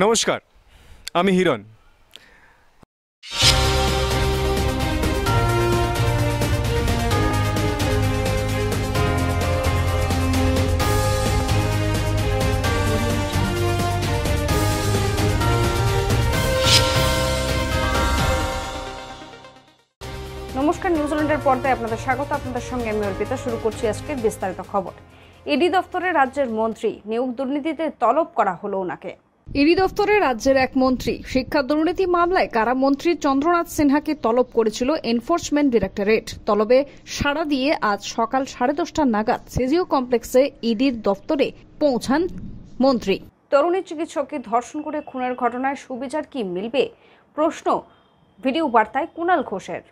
নমস্কার, আমি হিরণ। নমস্কার, নিউজিল্যান্ডের পর্দায় আপনাদের স্বাগত। আপনাদের সঙ্গে আমি অর্পিতা। শুরু করছি আজকের বিস্তারিত খবর। ইডি দফতরে রাজ্যের মন্ত্রী, নিয়োগ দুর্নীতিতে তলব করা হলো ওনাকে। ইডি দফতরে রাজ্যের এক মন্ত্রী শিক্ষা দুর্নীতি মামলায় কারামন্ত্রী চন্দ্রনাথ সিনহাকে তলব করেছিল এনফোর্সমেন্ট ডিরেক্টরেট। তলবে সাড়া দিয়ে আজ সকাল 10:30 নাগাদ সিজিও কমপ্লেক্সে ইডির দফতরে পৌঁছান মন্ত্রী। তরুণী চিকিৎসককে ধর্ষণ করে খুনের ঘটনায় সুবিচার কি মিলবে, প্রশ্ন ভিডিও বার্তায় কুণাল ঘোষের।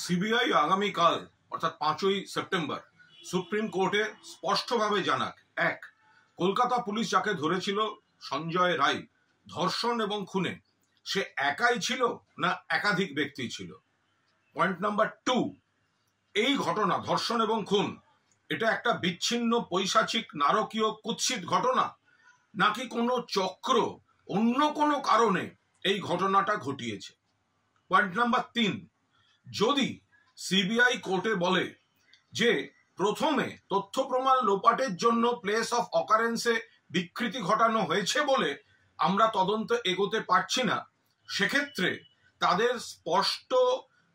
সিবিআই আগামীকাল অর্থাৎ 5ই সেপ্টেম্বর সুপ্রিম কোর্টে স্পষ্টভাবে জানাক, এক, কলকাতা পুলিশ যাকে ধরেছিল সঞ্জয় রায় ধর্ষণ এবং খুনে, সে একাই ছিল না একাধিক ব্যক্তি ছিল। পয়েন্ট নাম্বার 2, এই ঘটনা ধর্ষণ এবং খুন এটা একটা বিচ্ছিন্ন পৈশাচিক নারকীয় কুৎসিত ঘটনা, নাকি কোনো চক্র অন্য কোনো কারণে এই ঘটনাটা ঘটিয়েছে। পয়েন্ট নাম্বার 3, যদি সিবিআই কোর্টে বলে যে প্রথমে তথ্য প্রমাণ লোপাটের জন্য প্লেস অফ অকারেন্সে বিকৃতি ঘটানো হয়েছে বলে আমরা তদন্ত এগোতে পারছি না, সেক্ষেত্রে তাদের স্পষ্ট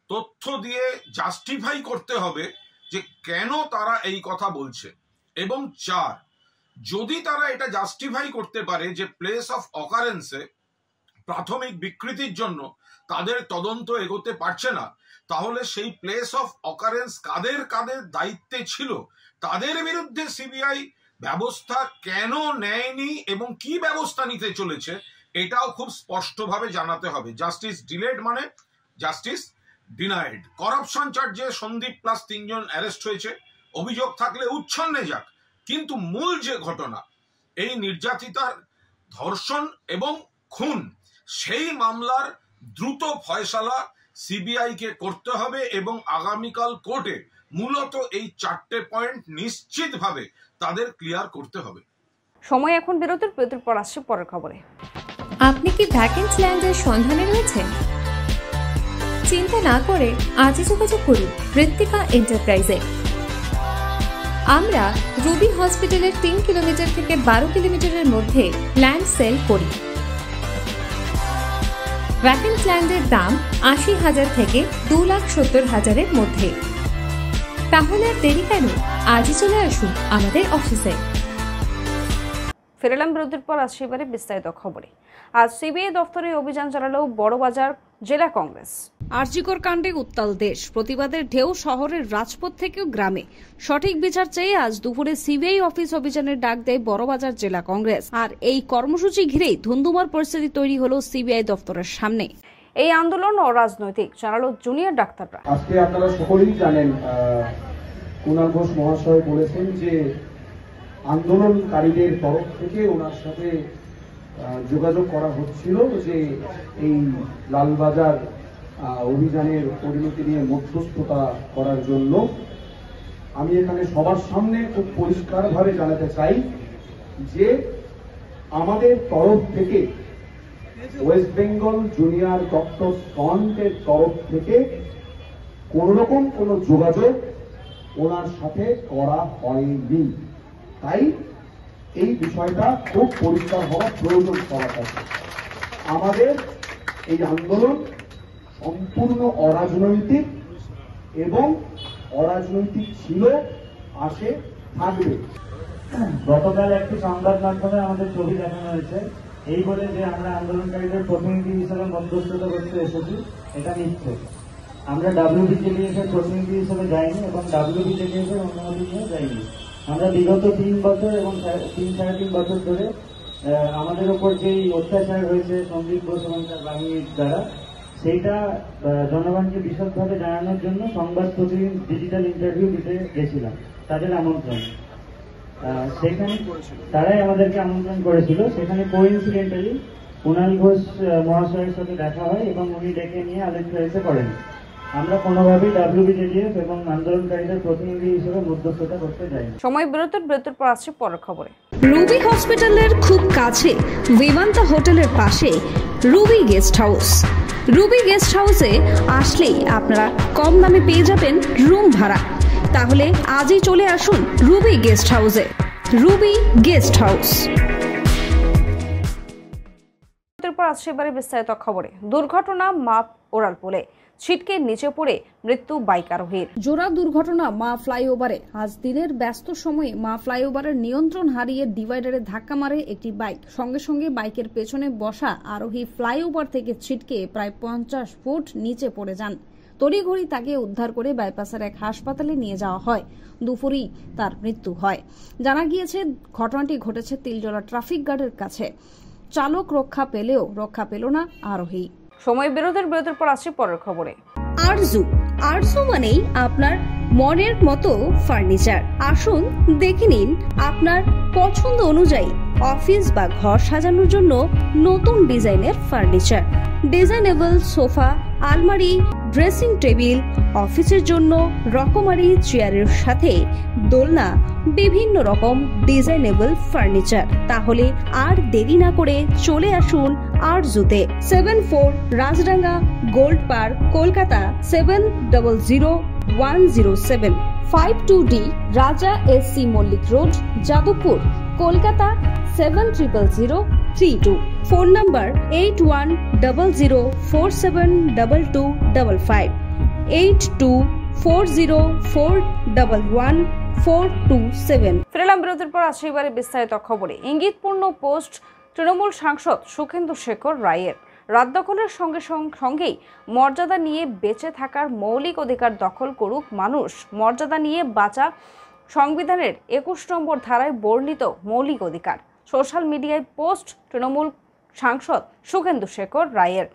তথ্য দিয়ে জাস্টিফাই করতে হবে যে কেন তারা এই কথা বলছে। এবং 4, যদি তারা এটা জাস্টিফাই করতে পারে যে প্লেস অফ অকারেন্সে প্রাথমিক বিকৃতির জন্য তাদের তদন্ত এগোতে পারছে না, তাহলে সেই প্লেস অফ অকারেন্স কাদের কাদের দায়িত্বে ছিল, তাদের বিরুদ্ধে সিবিআই ব্যবস্থা কেন নেয়নি এবং কি ব্যবস্থা নিতে চলেছে, এটাও খুব স্পষ্টভাবে জানাতে হবে। জাস্টিস ডিলেড মানে জাস্টিস ডিনাইড। করাপশন চার্জে সন্দীপ প্লাস 3 জন অ্যারেস্ট হয়েছে, অভিযোগ থাকলে উচ্ছন্নে যাক, কিন্তু মূল যে ঘটনা এই নির্যাতিতার ধর্ষণ এবং খুন, সেই মামলার দ্রুত ফয়সালা সিবিআই কে করতে হবে এবং আগামীকাল কোর্টে মূলত এই 4টে পয়েন্ট নিশ্চিতভাবে তাদের ক্লিয়ার করতে হবে। সময় এখন বিরতির পর আসছে পরের খবরে। আপনি কি ভ্যাকেন্সি ল্যান্ডের সন্ধানে রয়েছেন? চিন্তা না করে আজই যোগাযোগ করুন ঋত্বিকা এন্টারপ্রাইজে। আমরা রুবি হসপিটালের 3 কিলোমিটার থেকে 12 কিলোমিটারের মধ্যে ল্যান্ড সেল করি। ভ্যাকেন্সি ল্যান্ডের দাম 80,000 থেকে 2,70,000-এর মধ্যে। তাহলে আর দেরি কেন, আজই চলে আসুন আমাদের অফিসে। ফেরালাম বিরতির পর আসছে এবারে বিস্তারিত খবরে। আজ সিবিআই দফতরে অভিযান চালালো বড়বাজার জেলা কংগ্রেস। আরজিকর কাণ্ডে উত্তাল দেশ, প্রতিবাদের ঢেউ শহরের রাজপথ থেকেও গ্রামে। সঠিক বিচার চেয়ে আজ দুপুরে সিবিআই অফিস অভিযানের ডাক দেয় বড়বাজার জেলা কংগ্রেস। আর এই কর্মসূচি ঘিরেই ধুন্ধুমার পরিস্থিতি তৈরি হলো সিবিআই দফতরের সামনে। এই আন্দোলন অরাজনৈতিক, জানালো জুনিয়র ডাক্তাররা। আজকে আপনারা সকলেই জানেন, কুণাল ঘোষ মহাশয় বলেছেন যে আন্দোলনকারীদের তরফ থেকে ওনার সাথে যোগাযোগ করা হচ্ছিল যে এই লালবাজার অভিযানের পরিণতি নিয়ে মধ্যস্থতা করার জন্য। আমি এখানে সবার সামনে খুব পরিষ্কারভাবে জানাতে চাই যে আমাদের তরফ থেকে, ওয়েস্ট বেঙ্গল জুনিয়র ডক্টর ফ্রন্টের তরফ থেকে কোনোরকম কোনো যোগাযোগ ওনার সাথে করা হয়নি। তাই এই বিষয়টা খুব পরিষ্কার হওয়া প্রয়োজন সবার কাছে। আমাদের এই আন্দোলন সম্পূর্ণ অরাজনৈতিক এবং অরাজনৈতিক ছিল, আসে, থাকবে। গতকাল একটি সংবাদ মাধ্যমে আমাদের ছবি দেখানো হয়েছে এই বলে যে আমরা আন্দোলনকারীদের প্রতিনিধি হিসেবে মধ্যস্থতা করতে এসেছি, এটা মিথ্যে। আমরা WBJDF এর প্রতিনিধি হিসেবে যাইনি এবং WBJDF এর অনুমতি নিয়ে যাইনি। আমরা বিগত 3 বছর এবং 3-3.5 বছর ধরে আমাদের উপর যেই অত্যাচার হয়েছে সন্দীপ ঘোষ এবং তার বাহিনীর দ্বারা, সেইটা জনগণকে বিশদভাবে জানানোর জন্য সংবাদ প্রতিদিন ডিজিটাল ইন্টারভিউ দিতে গেছিলাম তাদের আমন্ত্রণ। সেখানে তারাই আমাদেরকে আমন্ত্রণ করেছিল। সেখানে কোইন্সিডেন্টালি কুণাল ঘোষ মহাশয়ের সাথে দেখা হয় এবং উনি ডেকে নিয়ে আলোচনা করেন। আমরা কোনোভাবেই WBJDF এবং আন্দোলনকারীদের প্রতিনিধি হিসেবে মধ্যস্থতা করতে যাই। সময় বিরতির পর আসছে পরের খবরে। রুবি হসপিটালের খুব কাছে ভিভান্তা হোটেলের পাশে Ruby guest house. Ruby guest হাউসে আসলেই আপনারা কম দামে পেয়ে যাবেন রুম ভাড়া। তাহলে আজই চলে আসুন রুবি গেস্ট হাউসে। Ruby guest house. এরপর আসছে এবারে বিস্তারিত খবরে। দুর্ঘটনা মাপ ওরালপুলে, ছিটকে নিচে পড়ে মৃত্যু বাইক আরোহীর। জোড়া দুর্ঘটনা মা ফ্লাইওভারে। আজ দিনের ব্যস্ত সময়ে মা ফ্লাইওভারের নিয়ন্ত্রণ হারিয়ে ডিভাইডারে ধাক্কা মারে একটি বাইক। সঙ্গে সঙ্গে বাইকের পেছনে বসা আরোহী ফ্লাইওভার থেকে ছিটকে প্রায় 50 ফুট নিচে পড়ে যান। তড়িঘড়ি তাকে উদ্ধার করে বাইপাসের এক হাসপাতালে নিয়ে যাওয়া হয়। দুপুরেই তার মৃত্যু হয়। জানা গিয়েছে ঘটনাটি ঘটেছে তিলজলা ট্রাফিক গার্ডের কাছে। চালক রক্ষা পেলেও রক্ষা পেল না আরোহী। সময় বিরতির পর আসছে পরের খবরে। আরজু মানেই আপনার মনের মতো ফার্নিচার। আসুন দেখে নিন আপনার পছন্দ অনুযায়ী অফিস বা ঘর সাজানোর জন্য নতুন ডিজাইনের ফার্নিচার। ডিজাইনেবল সোফা, আলমারি, ড্রেসিং টেবিল, অফিসের জন্য রকমারি চেয়ারের সাথে দোলনা, বিভিন্ন রকম ডিজাইনেবল ফার্নিচার। তাহলে আর দেরি না করে চলে আসুন আরজুতে। 74 Rajdanga gold park, Kolkata 700107। 52D Raja S C Mallick road, Jadavpur, Kolkata 700032। Phone number 8100472255, 8240411427। ফিরলাম বিরতির পর আসছে এবারে বিস্তারিত খবরে। ইঙ্গিতপূর্ণ পোস্ট তৃণমূল সাংসদ সুখেন্দু শেখর রায়ের। রাত দখলের সঙ্গেই মর্যাদা নিয়ে বেঁচে থাকার মৌলিক অধিকার দখল করুক মানুষ। মর্যাদা নিয়ে বাঁচা সংবিধানের 21 নম্বর ধারায় বর্ণিত মৌলিক অধিকার। সোশ্যাল মিডিয়ায় পোস্ট তৃণমূল সাংসদ সুখেন্দু শেখর রায়ের।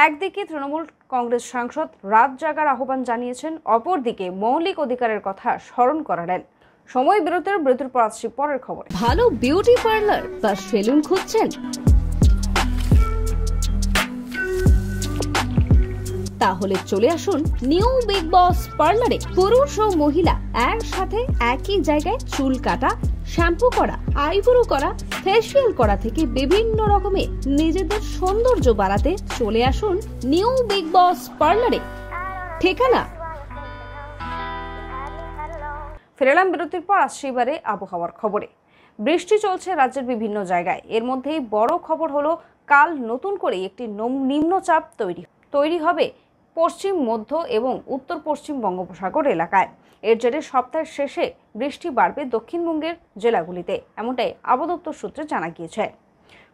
একদিকে তৃণমূল কংগ্রেস সাংসদ রাত জাগার আহ্বান জানিয়েছেন, অপরদিকে মৌলিক অধিকারের কথা স্মরণ করালেন। সময় বিরতির পর আসছি পরের খবর। ভালো বিউটি পার্লার বা সেলুন খুঁজছেন? তাহলে চলে আসুন নিউ বিগ বস পার্লারে। পুরুষ ও মহিলা একসাথে একই জায়গায় চুল কাটা, শ্যাম্পু করা, আইব্রো করা, ফেসিয়াল করা থেকে বিভিন্ন রকমের নিজেদের সৌন্দর্য বাড়াতে চলে আসুন নিউ বিগ বস পার্লারে। ঠিকানা। ফেরালাম বিরতির পর আসছে এবারে আবহাওয়ার খবরে। বৃষ্টি চলছে রাজ্যের বিভিন্ন জায়গায়। এর মধ্যেই বড় খবর হলো, কাল নতুন করে একটি নিম্নচাপ তৈরি হবে পশ্চিম, মধ্য এবং উত্তর পশ্চিম বঙ্গোপসাগর এলাকায়। এর জেরে সপ্তাহের শেষে বৃষ্টি বাড়বে দক্ষিণবঙ্গের জেলাগুলিতে, এমনটাই আবহাওয়া দপ্তর সূত্রে জানা গিয়েছে।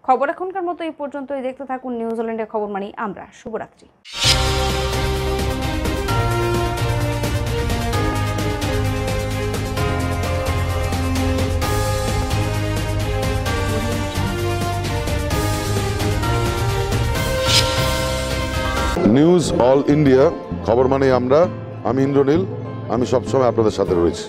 খবর এখনকার মতো এই পর্যন্তই। দেখতে থাকুন নিউজিল্যান্ডের খবর মানি আমরা। শুভরাত্রি। নিউজ অল ইন্ডিয়া খবর মানে আমরা। আমি ইন্দ্রনীল। আমি সবসময় আপনাদের সাথে রয়েছি।